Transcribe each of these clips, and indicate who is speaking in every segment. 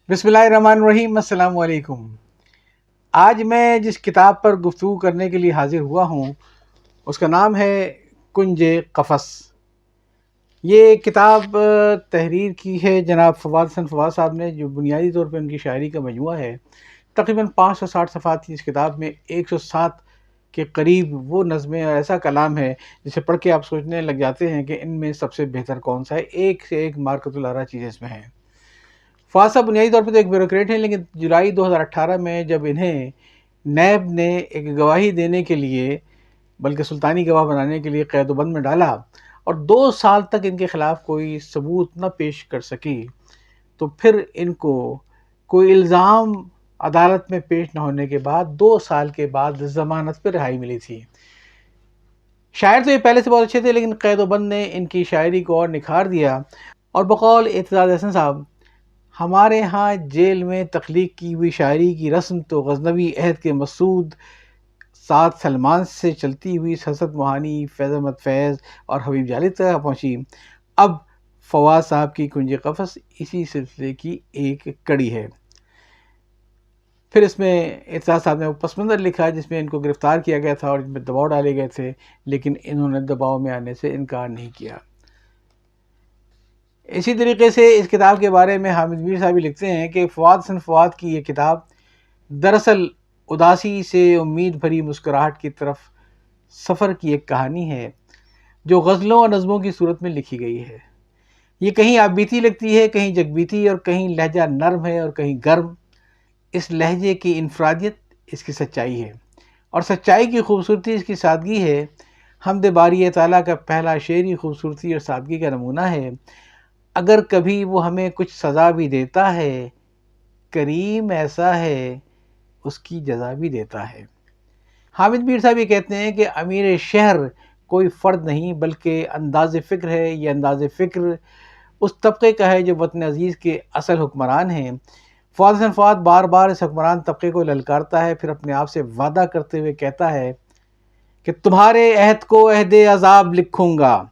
Speaker 1: بسم اللہ الرحمن الرحیم۔ السلام علیکم۔ آج میں جس کتاب پر گفتگو کرنے کے لیے حاضر ہوا ہوں اس کا نام ہے کنج قفس۔ یہ کتاب تحریر کی ہے جناب فواد حسن فواد صاحب نے، جو بنیادی طور پر ان کی شاعری کا مجموعہ ہے۔ تقریباً 560 صفحات کی اس کتاب میں 107 کے قریب وہ نظمیں اور ایسا کلام ہے جسے پڑھ کے آپ سوچنے لگ جاتے ہیں کہ ان میں سب سے بہتر کون سا ہے۔ ایک سے ایک مارکۃ الارا چیزیں اس میں ہیں۔ فواد صاحب بنیادی طور پہ تو ایک بیوروکریٹ ہیں، لیکن جولائی 2018 میں جب انہیں نیب نے ایک گواہی دینے کے لیے، بلکہ سلطانی گواہ بنانے کے لیے قید و بند میں ڈالا اور 2 سال تک ان کے خلاف کوئی ثبوت نہ پیش کر سکی، تو پھر ان کو کوئی الزام عدالت میں پیش نہ ہونے کے بعد 2 سال کے بعد ضمانت پہ رہائی ملی تھی۔ شاعر تو یہ پہلے سے بہت اچھے تھے، لیکن قید و بند نے ان کی شاعری کو اور نکھار دیا، اور بقول اعتزاز احسن صاحب، ہمارے ہاں جیل میں تخلیق کی ہوئی شاعری کی رسم تو غزنوی عہد کے مسعود سعد سلمان سے چلتی ہوئی حسرت موہانی، فیض احمد فیض اور حبیب جالد تک پہنچی۔ اب فواد صاحب کی کنج قفس اسی سلسلے کی ایک کڑی ہے۔ پھر اس میں اعتزاز صاحب نے وہ پس منظر لکھا جس میں ان کو گرفتار کیا گیا تھا اور ان میں دباؤ ڈالے گئے تھے، لیکن انہوں نے دباؤ میں آنے سے انکار نہیں کیا۔ اسی طریقے سے اس کتاب کے بارے میں حامد میر صاحب لکھتے ہیں کہ فواد حسن فواد کی یہ کتاب دراصل اداسی سے امید بھری مسکراہٹ کی طرف سفر کی ایک کہانی ہے جو غزلوں اور نظموں کی صورت میں لکھی گئی ہے۔ یہ کہیں آپ بیتی لگتی ہے، کہیں جگ بیتی، اور کہیں لہجہ نرم ہے اور کہیں گرم۔ اس لہجے کی انفرادیت اس کی سچائی ہے، اور سچائی کی خوبصورتی اس کی سادگی ہے۔ حمد باری تعالیٰ کا پہلا شعر ہی خوبصورتی اور سادگی کا نمونہ ہے۔ اگر کبھی وہ ہمیں کچھ سزا بھی دیتا ہے، کریم ایسا ہے اس کی جزا بھی دیتا ہے۔ حامد میر صاحب یہ کہتے ہیں کہ امیر شہر کوئی فرد نہیں بلکہ انداز فکر ہے۔ یہ انداز فکر اس طبقے کا ہے جو وطن عزیز کے اصل حکمران ہیں۔ فواد حسن فواد بار بار اس حکمران طبقے کو للکارتا ہے، پھر اپنے آپ سے وعدہ کرتے ہوئے کہتا ہے کہ تمہارے عہد کو عہد عذاب لکھوں گا،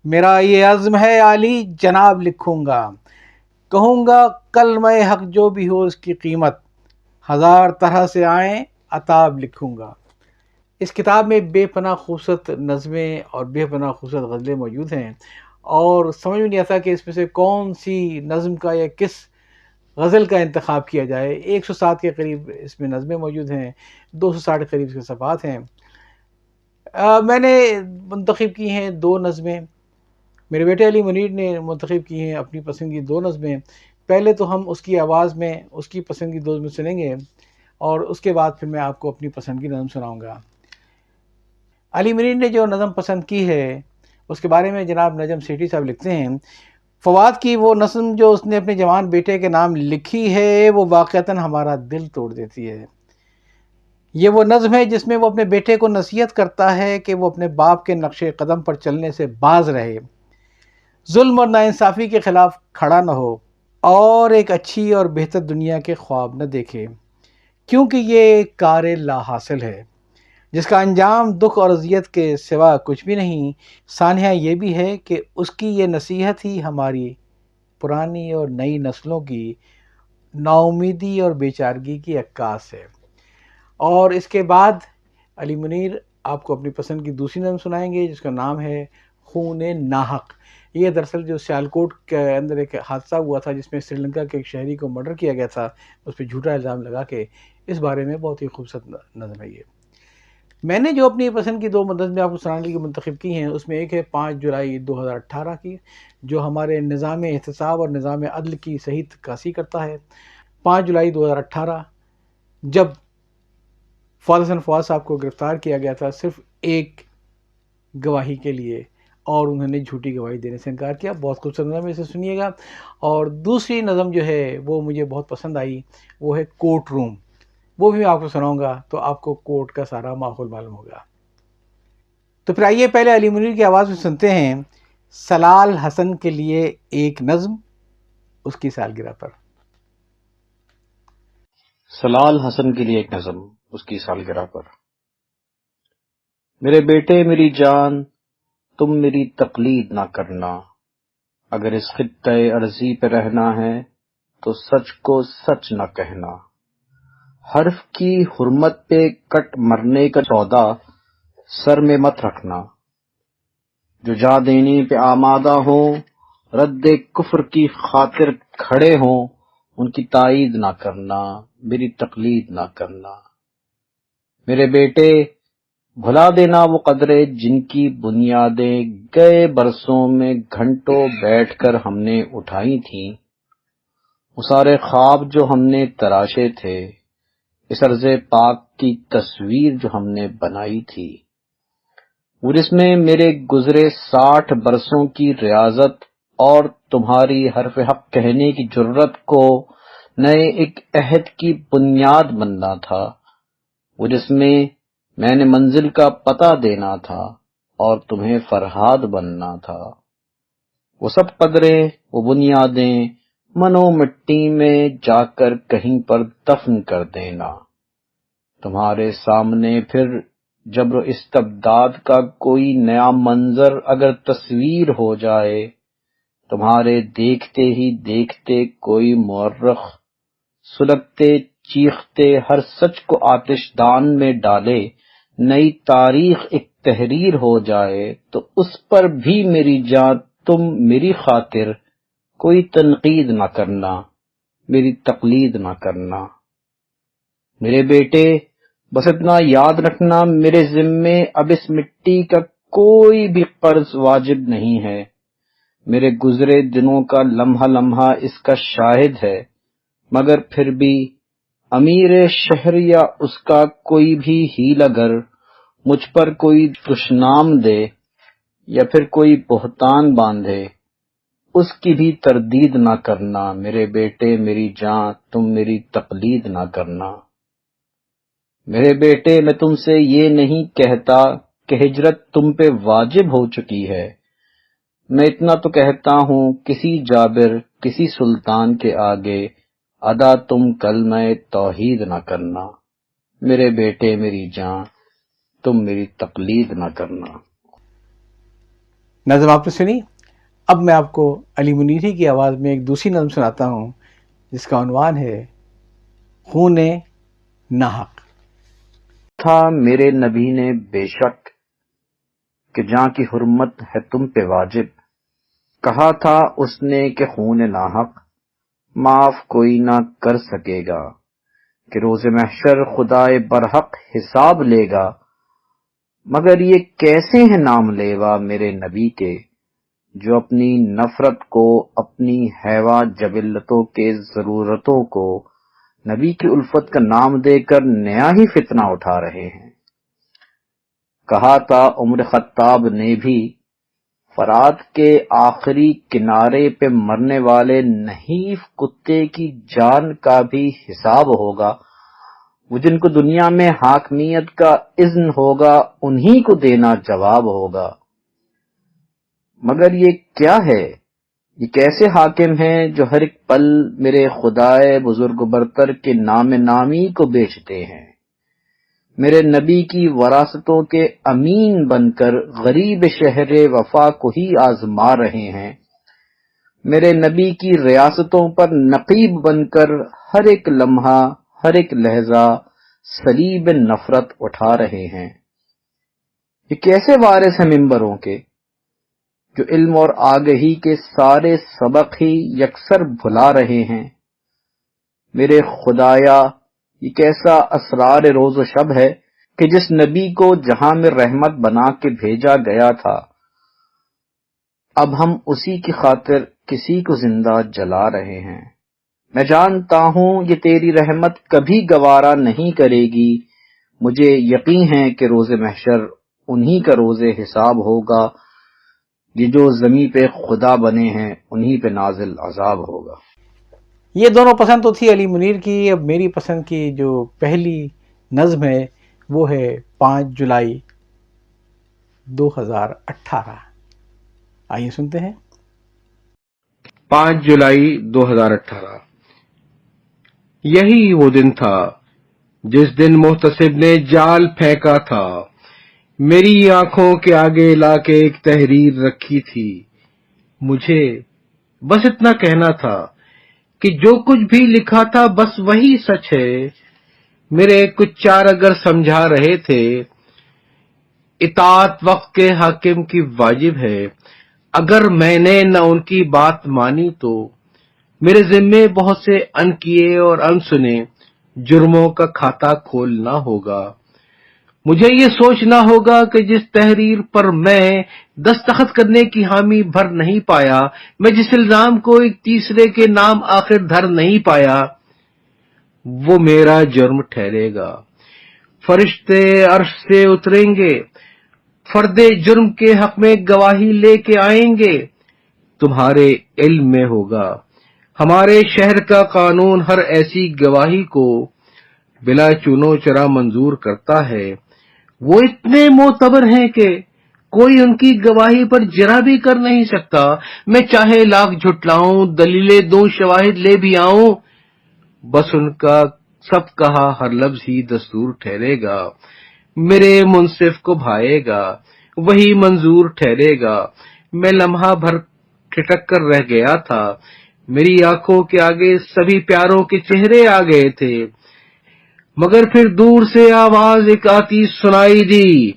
Speaker 1: میرا یہ عزم ہے عالی جناب لکھوں گا، کہوں گا کلمہ حق جو بھی ہو اس کی قیمت، 1000 طرح سے آئیں عتاب لکھوں گا۔ اس کتاب میں بے پناہ خوبصورت نظمیں اور بے پناہ خوبصورت غزلیں موجود ہیں، اور سمجھ میں نہیں آتا کہ اس میں سے کون سی نظم کا یا کس غزل کا انتخاب کیا جائے۔ 107 کے قریب اس میں نظمیں موجود ہیں، 260 کے قریب اس کے صفحات ہیں۔ میں نے منتخب کی ہیں 2 نظمیں، میرے بیٹے علی منیر نے منتخب کی ہیں اپنی پسند کی 2 نظمیں۔ پہلے تو ہم اس کی آواز میں اس کی پسند کی 2 نظمیں سنیں گے، اور اس کے بعد پھر میں آپ کو اپنی پسند کی نظم سناؤں گا۔ علی منیر نے جو نظم پسند کی ہے اس کے بارے میں جناب نجم سیٹھی صاحب لکھتے ہیں، فواد کی وہ نظم جو اس نے اپنے جوان بیٹے کے نام لکھی ہے وہ واقعتاً ہمارا دل توڑ دیتی ہے۔ یہ وہ نظم ہے جس میں وہ اپنے بیٹے کو نصیحت کرتا ہے کہ وہ اپنے باپ کے نقش قدم پر چلنے سے باز رہے، ظلم اور ناانصافی کے خلاف کھڑا نہ ہو، اور ایک اچھی اور بہتر دنیا کے خواب نہ دیکھے، کیونکہ یہ ایک کار لا حاصل ہے جس کا انجام دکھ اور اذیت کے سوا کچھ بھی نہیں۔ سانحہ یہ بھی ہے کہ اس کی یہ نصیحت ہی ہماری پرانی اور نئی نسلوں کی ناامیدی اور بیچارگی کی عکاس ہے۔ اور اس کے بعد علی منیر آپ کو اپنی پسند کی دوسری نظم سنائیں گے جس کا نام ہے خون ناحق۔ یہ دراصل جو سیالکوٹ کے اندر ایک حادثہ ہوا تھا جس میں سری لنکا کے ایک شہری کو مرڈر کیا گیا تھا، اس پہ جھوٹا الزام لگا کے، اس بارے میں بہت ہی خوبصورت نظم ہے یہ۔ میں نے جو اپنی پسند کی 2 نظمیں آپ کو سنانے کی منتخب کی ہیں اس میں ایک ہے 5 جولائی 2018 کی، جو ہمارے نظام احتساب اور نظام عدل کی صحیح عکاسی کرتا ہے۔ 5 جولائی 2018 جب فواد حسن فواد صاحب کو گرفتار کیا گیا تھا صرف ایک گواہی کے لیے، اور انہوں نے جھوٹی گواہی دینے سے انکار کیا۔ بہت خوبصورت نظم ہے، اسے سنیے گا۔ اور دوسری نظم جو ہے وہ مجھے بہت پسند آئی، وہ ہے کورٹ روم۔ وہ بھی میں آپ کو سناؤں گا تو آپ کو کورٹ کا سارا ماحول معلوم ہوگا۔ تو پھر آئیے پہلے علی منیر کی آواز میں سنتے ہیں سلال حسن کے لیے ایک نظم اس کی سالگرہ پر۔
Speaker 2: سلال حسن کے لیے ایک نظم اس کی سالگرہ پر۔ میرے بیٹے میری جان، تم میری تقلید نہ کرنا، اگر اس خطۂ ارضی پہ رہنا ہے تو سچ کو سچ نہ کہنا، حرف کی حرمت پہ کٹ مرنے کا سودا سر میں مت رکھنا، جو جا دینے پہ آمادہ ہوں، رد کفر کی خاطر کھڑے ہوں، ان کی تائید نہ کرنا، میری تقلید نہ کرنا۔ میرے بیٹے، بھلا دینا وہ قدریں جن کی بنیادیں گئے برسوں میں گھنٹوں بیٹھ کر ہم نے اٹھائی تھیں، وہ سارے خواب جو ہم نے تراشے تھے، اس ارض پاک کی تصویر جو ہم نے بنائی تھی، وہ جس میں میرے گزرے 60 برسوں کی ریاضت اور تمہاری حرف حق کہنے کی جرت کو نئے ایک عہد کی بنیاد بننا تھا، وہ جس میں نے منزل کا پتہ دینا تھا اور تمہیں فرہاد بننا تھا، وہ سب قدریں، وہ بنیادیں منو مٹی میں جا کر کہیں پر دفن کر دینا۔ تمہارے سامنے پھر جبر و استبداد کا کوئی نیا منظر اگر تصویر ہو جائے، تمہارے دیکھتے ہی دیکھتے کوئی مورخ سلگتے چیختے ہر سچ کو آتش دان میں ڈالے، نئی تاریخ ایک تحریر ہو جائے، تو اس پر بھی میری جان تم میری خاطر کوئی تنقید نہ کرنا، میری تقلید نہ کرنا۔ میرے بیٹے، بس اتنا یاد رکھنا، میرے ذمے اب اس مٹی کا کوئی بھی قرض واجب نہیں ہے، میرے گزرے دنوں کا لمحہ لمحہ اس کا شاہد ہے، مگر پھر بھی امیر شہر یا اس کا کوئی بھی ہیل اگر مجھ پر کوئی دشنام دے یا پھر کوئی بہتان باندھے، اس کی بھی تردید نہ کرنا، میرے بیٹے، میری جان، تم میری تقلید نہ کرنا۔ میرے بیٹے، میں تم سے یہ نہیں کہتا کہ ہجرت تم پہ واجب ہو چکی ہے، میں اتنا تو کہتا ہوں، کسی جابر، کسی سلطان کے آگے ادا تم کلمہ توحید نہ کرنا۔ میرے بیٹے، میری جان، تم میری تقلید نہ کرنا۔
Speaker 1: نظم آپ نے سنی؟ اب میں آپ کو علی منیری کی آواز میں ایک دوسری نظم سناتا ہوں جس کا عنوان ہے خون ناحق۔
Speaker 2: تھا میرے نبی نے بے شک کہ جاں کی حرمت ہے تم پہ واجب، کہا تھا اس نے کہ خون ناحق معاف کوئی نہ کر سکے گا، کہ روز محشر خدائے برحق حساب لے گا، مگر یہ کیسے ہیں نام لیوا میرے نبی کے، جو اپنی نفرت کو، اپنی حیوا جبلتوں کے ضرورتوں کو نبی کی الفت کا نام دے کر نیا ہی فتنہ اٹھا رہے ہیں۔ کہا تھا عمر خطاب نے بھی، فرات کے آخری کنارے پہ مرنے والے نحیف کتے کی جان کا بھی حساب ہوگا، وہ جن کو دنیا میں حاکمیت کا اذن ہوگا انہی کو دینا جواب ہوگا۔ مگر یہ کیا ہے، یہ کیسے حاکم ہیں جو ہر ایک پل میرے خدائے بزرگ برتر کے نام نامی کو بیچتے ہیں، میرے نبی کی وراثتوں کے امین بن کر غریب شہر وفا کو ہی آزما رہے ہیں، میرے نبی کی ریاستوں پر نقیب بن کر ہر ایک لمحہ، ہر ایک لہجہ صلیب نفرت اٹھا رہے ہیں۔ یہ کیسے وارث ہیں ممبروں کے، جو علم اور آگہی کے سارے سبق ہی یکسر بھلا رہے ہیں۔ میرے خدایا، یہ کیسا اسرار روز و شب ہے کہ جس نبی کو جہاں میں رحمت بنا کے بھیجا گیا تھا، اب ہم اسی کی خاطر کسی کو زندہ جلا رہے ہیں۔ میں جانتا ہوں یہ تیری رحمت کبھی گوارا نہیں کرے گی، مجھے یقین ہے کہ روز محشر انہی کا روز حساب ہوگا، یہ جو زمین پہ خدا بنے ہیں انہی پہ نازل عذاب ہوگا۔
Speaker 1: یہ دونوں پسند تو تھی علی منیر کی، اب میری پسند کی جو پہلی نظم ہے وہ ہے 5 جولائی 2018۔ آئیے سنتے ہیں۔
Speaker 3: 5 جولائی 2018۔ یہی وہ دن تھا جس دن محتسب نے جال پھینکا تھا، میری آنکھوں کے آگے لا کے ایک تحریر رکھی تھی، مجھے بس اتنا کہنا تھا کہ جو کچھ بھی لکھا تھا بس وہی سچ ہے. میرے کچھ چار اگر سمجھا رہے تھے اطاعت وقت کے حاکم کی واجب ہے، اگر میں نے نہ ان کی بات مانی تو میرے ذمے بہت سے ان کیے اور ان سنے جرموں کا کھاتا کھولنا ہوگا. مجھے یہ سوچنا ہوگا کہ جس تحریر پر میں دستخط کرنے کی حامی بھر نہیں پایا، میں جس الزام کو ایک تیسرے کے نام آخر دھر نہیں پایا، وہ میرا جرم ٹھہرے گا. فرشتے عرش سے اتریں گے، فرد جرم کے حق میں گواہی لے کے آئیں گے. تمہارے علم میں ہوگا ہمارے شہر کا قانون ہر ایسی گواہی کو بلا چونو چرا منظور کرتا ہے. وہ اتنے معتبر ہیں کہ کوئی ان کی گواہی پر جرا بھی کر نہیں سکتا. میں چاہے لاکھ جھٹلاؤں، دلیلیں دوں، شواہد لے بھی آؤں، بس ان کا سب کہا ہر لفظ ہی دستور ٹھہرے گا. میرے منصف کو بھائے گا، وہی منظور ٹھہرے گا. میں لمحہ بھر ٹھٹک کر رہ گیا تھا، میری آنکھوں کے آگے سبھی پیاروں کے چہرے آ گئے تھے، مگر پھر دور سے آواز ایک آتی سنائی دی،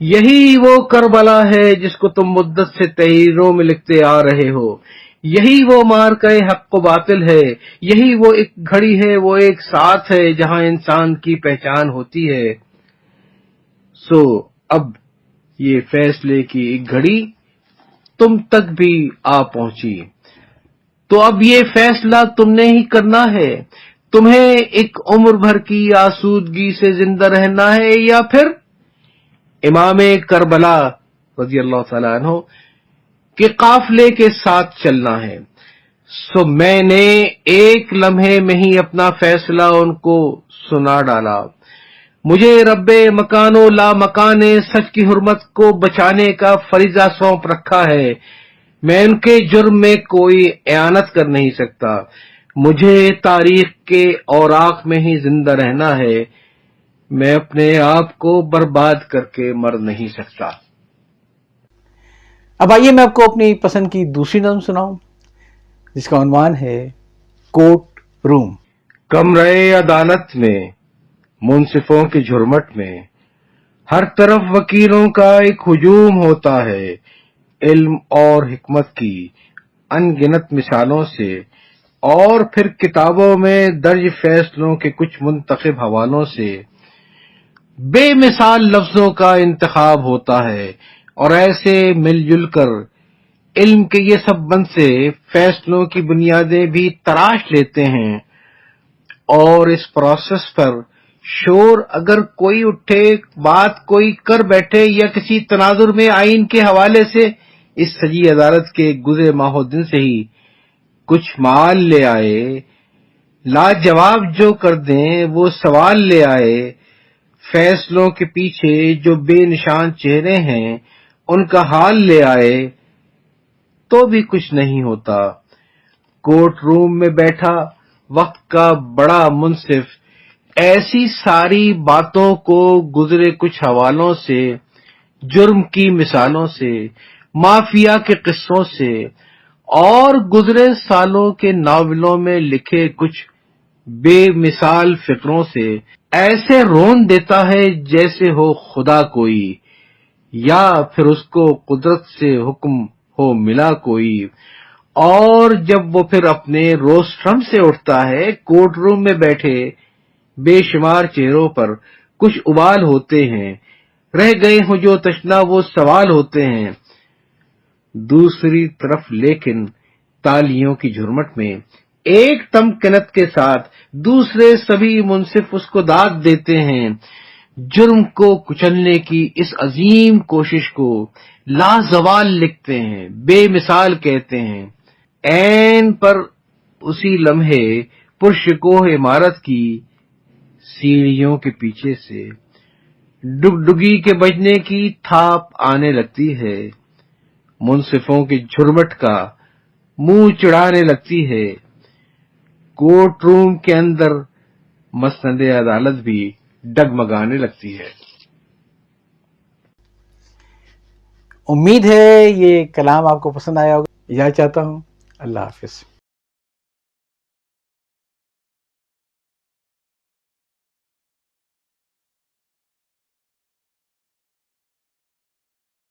Speaker 3: یہی وہ کربلا ہے جس کو تم مدت سے تحریروں میں لکھتے آ رہے ہو، یہی وہ مارکہ حق و باطل ہے، یہی وہ ایک گھڑی ہے، وہ ایک ساتھ ہے جہاں انسان کی پہچان ہوتی ہے. سو اب یہ فیصلے کی ایک گھڑی تم تک بھی آ پہنچی، تو اب یہ فیصلہ تم نے ہی کرنا ہے. تمہیں ایک عمر بھر کی آسودگی سے زندہ رہنا ہے یا پھر امام کربلا رضی اللہ تعالیٰ عنہ کے قافلے کے ساتھ چلنا ہے. سو میں نے ایک لمحے میں ہی اپنا فیصلہ ان کو سنا ڈالا. مجھے رب مکان و لا مکان سچ کی حرمت کو بچانے کا فریضہ سونپ رکھا ہے. میں ان کے جرم میں کوئی اعانت کر نہیں سکتا. مجھے تاریخ کے اوراق میں ہی زندہ رہنا ہے. میں اپنے آپ کو برباد کر کے مر نہیں سکتا.
Speaker 1: اب آئیے میں آپ کو اپنی پسند کی دوسری نظم سناؤں جس کا عنوان ہے کورٹ روم.
Speaker 3: کمرے عدالت میں، منصفوں کی جھرمٹ میں، ہر طرف وکیلوں کا ایک ہجوم ہوتا ہے. علم اور حکمت کی ان گنت مثالوں سے اور پھر کتابوں میں درج فیصلوں کے کچھ منتخب حوالوں سے بے مثال لفظوں کا انتخاب ہوتا ہے، اور ایسے مل جل کر علم کے یہ سب بند سے فیصلوں کی بنیادیں بھی تراش لیتے ہیں. اور اس پروسیس پر شور اگر کوئی اٹھے، بات کوئی کر بیٹھے یا کسی تناظر میں آئین کے حوالے سے اس سجی عدالت کے گزرے ماہ و دن سے ہی کچھ مال لے آئے، لاجواب جو کر دیں وہ سوال لے آئے، فیصلوں کے پیچھے جو بے نشان چہرے ہیں ان کا حال لے آئے، تو بھی کچھ نہیں ہوتا. کورٹ روم میں بیٹھا وقت کا بڑا منصف ایسی ساری باتوں کو گزرے کچھ حوالوں سے، جرم کی مثالوں سے، مافیا کے قصوں سے اور گزرے سالوں کے ناولوں میں لکھے کچھ بے مثال فقروں سے ایسے رون دیتا ہے جیسے ہو خدا کوئی، یا پھر اس کو قدرت سے حکم ہو ملا کوئی. اور جب وہ پھر اپنے روسٹرم سے اٹھتا ہے، کورٹ روم میں بیٹھے بے شمار چہروں پر کچھ ابال ہوتے ہیں، رہ گئے ہوں جو تشنا وہ سوال ہوتے ہیں. دوسری طرف لیکن تالیوں کی جھرمٹ میں ایک تمکنت کے ساتھ دوسرے سبھی منصف اس کو داد دیتے ہیں، جرم کو کچلنے کی اس عظیم کوشش کو لازوال لکھتے ہیں، بے مثال کہتے ہیں. عین پر اسی لمحے پرشکوہ عمارت کی سیڑھیوں کے پیچھے سے ڈگڈگی کے بجنے کی تھاپ آنے لگتی ہے، منصفوں کی جھرمٹ کا منہ چڑھانے لگتی ہے. کورٹ روم کے اندر مسند عدالت بھی ڈگمگانے لگتی ہے.
Speaker 1: امید ہے یہ کلام آپ کو پسند آیا ہوگا. اجازت چاہتا ہوں. اللہ حافظ.